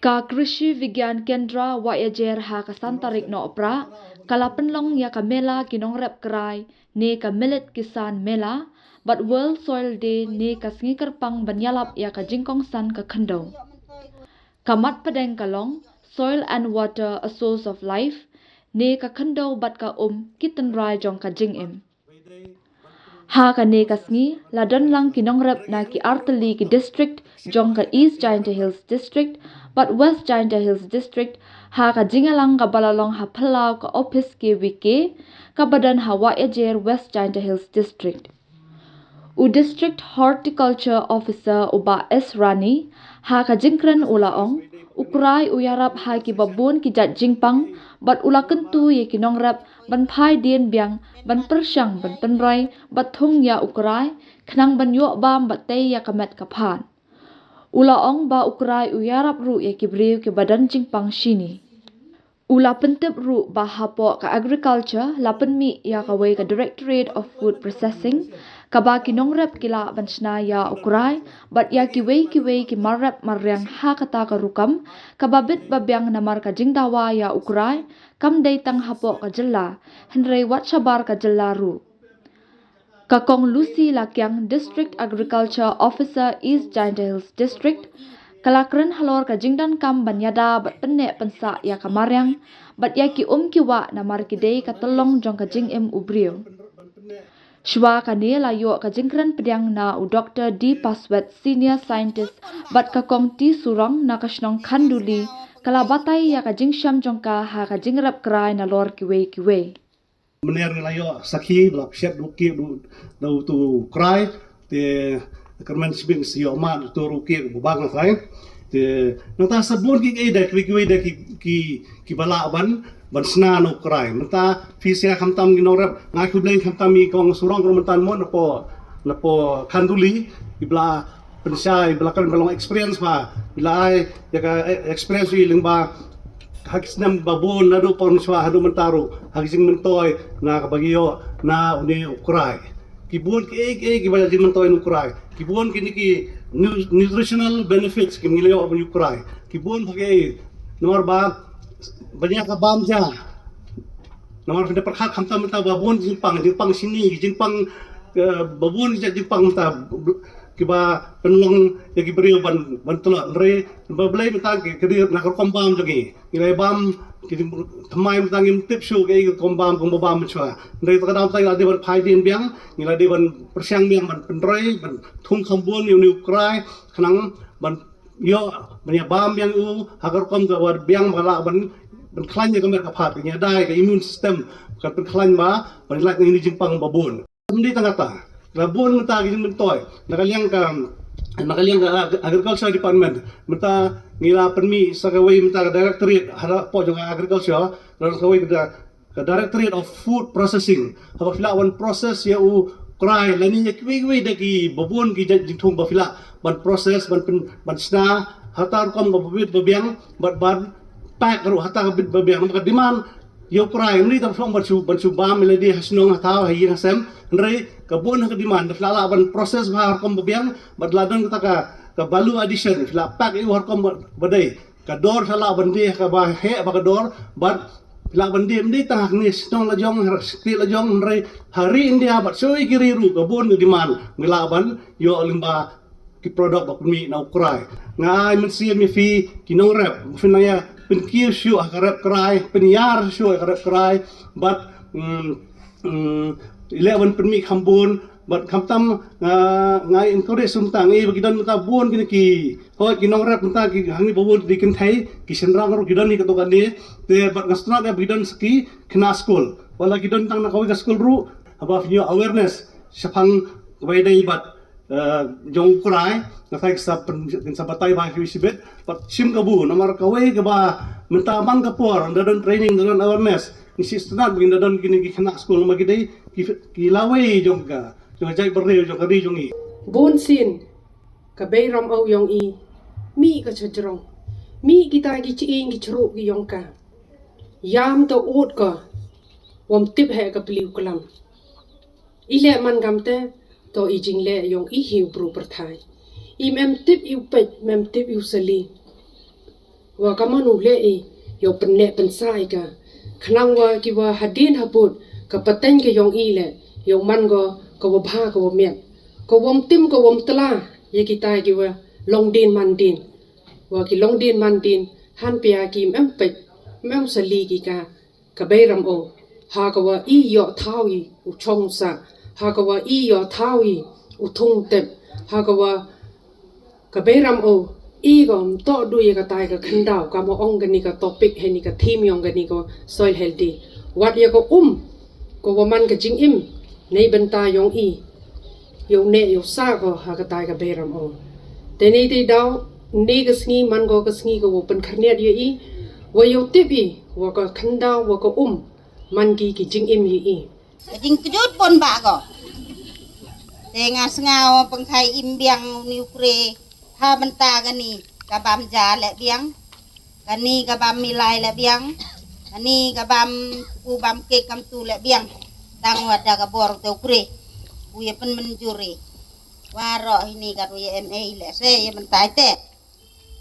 Ka Krishi Vigyan Kendra Wayajer ha ka santarik no opra kala penlong ya ka mela kinong rep krai ne ka millet kisan mela but World Soil Day ne ka sngikar pang banyalap ya ka jingkong san ka khando. Kamat padeng kalong Soil and Water a Source of Life ne ka khando bat ka kitan rai jong ka jing im. Ha ka ne ka sngi la don lang kinong rep na ki artali ki district jong ka East Giant Hills district but West Giant Hills district ha ka jingalang ka balalong ha phalau ka office ki wike ka badan hawa ejer West Giant Hills district. U district horticulture officer uba S Rani ha ka jingkran ulaong ukrai uyarap ha ki babun ki jat jingpang bat ula kentu ye kinong rap ban phai dien biang ban persyang ban penrai bat thung ya ukrai khnang ban yo bam bat tei ya kamet kaphan ula ong ba ukrai uyarap ru ye ki briu ki badan jingpang shini ula pentep ru ba hapo ka agriculture lapen mi ya ka wei ka Directorate of Food Processing ka ba kinong rap kila ban sna ya ukrai bat ya ki wei ki marap maryang ha kata ka rukam ka babit babyang namar ka jingdawa ya ukrai kam dei tang hapo ka jella henrei wat sabar ka jella ru Kakong Lucy Lakyang District Agriculture Officer East Giant Hills District kalakren halor ka jingdan kam banyada bat penne pensa ya kamaryang bat ya ki kiwa namar ki dei ka tolong jong ka jing im ubrio Shwa kane layo ka jingkran pedang na u Dr. D. Paswet Senior Scientist bat kakong ti surong na kasnong khanduli kalabatai ya ka jingsham jongka ha ka jingrap krai na lor kiwe Mener layo sakhi blap shet duki du tu krai te kerman sibing sioma tu ruki bubang na kai te nata sabun ki ida kiwe da ki bala ban sna no krai mata fisia khamtam ginorap ngai kubleng khamtam mi kong surong romantan mon na po khanduli ibla pensai ibla kan balong experience ba bila ai ya ka experience ling ba hakisnam babon na do pon swa hadu mentaro hakising mentoy na kabagyo na uni ukray kibun ki bala din mentoy no ukray kibun kini ki nutritional benefits kim ngilayo ab ukray kibun pagay nomor ba banyak ka bam ja nomor pinda perkhat khamta menta babon jingpang sini jingpang babon jingpang menta kiba penlong ya kibrio ban tolak re bablay menta kiri nak kombam jogi ngilai bam kiri thamai menta ngim tip show ke kombam kombam chwa re ta kadam tai ade ban phai din biang ngilai de ban persiang biang ban penroi ban thung khambon yu niu krai khnang ban yo ban ya bam yang u hagar kom ka war biang bala ban khlanya ka mer ka phat nya dai ka immune system ka pen khlan ma ban lak ni jingpang babon mdi tangata rabon menta gin mentoy nakaliang ka agriculture department menta ngila permi sakawai menta directorate hara po jong agriculture dan sakawai ka directorate of food processing haba fila one process ya u krai lani ya kwi de ki babon ki jingthung ba fila ban process ban sna hatar kom babit babiang ban pack ru hatar bit babiang maka demand yo krai ni tam song ban su bam melodi hasnong hataw hayin hasem nrei kabun ka demand flala ban proses ba kom babiang badladon ka balu addition fla pack i har kom badai ka dor sala bandi ka ba he ba ka dor bad fla bandi mdi tang ni snong la jong sti la jong nrei hari india bat soi kiri ru kabun ka demand ngila ban yo limba ki product ba mi na ukrai ngai men si mi fi ki no rep finaya pen kiu shu akarap krai pen yar shu akarap krai but 11 permi khambun bat khamtam ngai encourage sumtang e bagidan mata bon kini ki hoi kinong rap mata ki hangi babon dikin thai ki senrang ro gidan ni ka tokan ni te bat ngastra ka bagidan ski khna school wala gidan tang na kawi ka school ru aba finyo awareness sapang waidai bat jong kurai na thai sa sabatai ba fi sibet pat sim kabu namar kawai ka ba menta man ka por ndadon training ndadon awareness isi senat begin dadon gini ki kena school magidai ki lawai jong ka jong jai berre jong kari jong i bon sin ka beiram au yong i mi ka chajrong mi kita gi chiing gi chru gi yong ka yam to ut ka wam tip he ka pliu kalam ile man gamte to i jingle yong i hiu bru perthai i mem tip iu pet mem tip iu sali wa kamanu le yo penne pensai ka khnang wa ki wa hadin habut ka paten ke yong i le yo man go ko wa bha ko wa met ko wom tim ko wom tla ye ki tai ki wa long din man din wa ki long din man din han pia ki mem pe mem sali ki ka be ram o ha ka wa i yo thau i u chong sa ha ka wa i yo thau i u thung tep ha ka wa ka be ram o i gom to du ye ka tai ka khan dau ka mo ong gani ka topic he ni ka theme yong gani ko soil healthy wat ye ko ko wa man ka jing im nei ban ta yong i yo ne yo sa ko ha ka tai ka be ram o te nei te dau ne ka sngi man go ka sngi ko wo pen khania ye i wa yo te bi wa ka khan dau wa ko man ki jing im ye i jing kejut pon ba ko tengah sengau pengkai imbiang niukre ha benta gani kabam ja le biang gani kabam milai le biang gani kabam ubam ke kam tu le biang tang wada kabor te ukre uye pen menjuri waro ini karu ye ma le se ye bentai te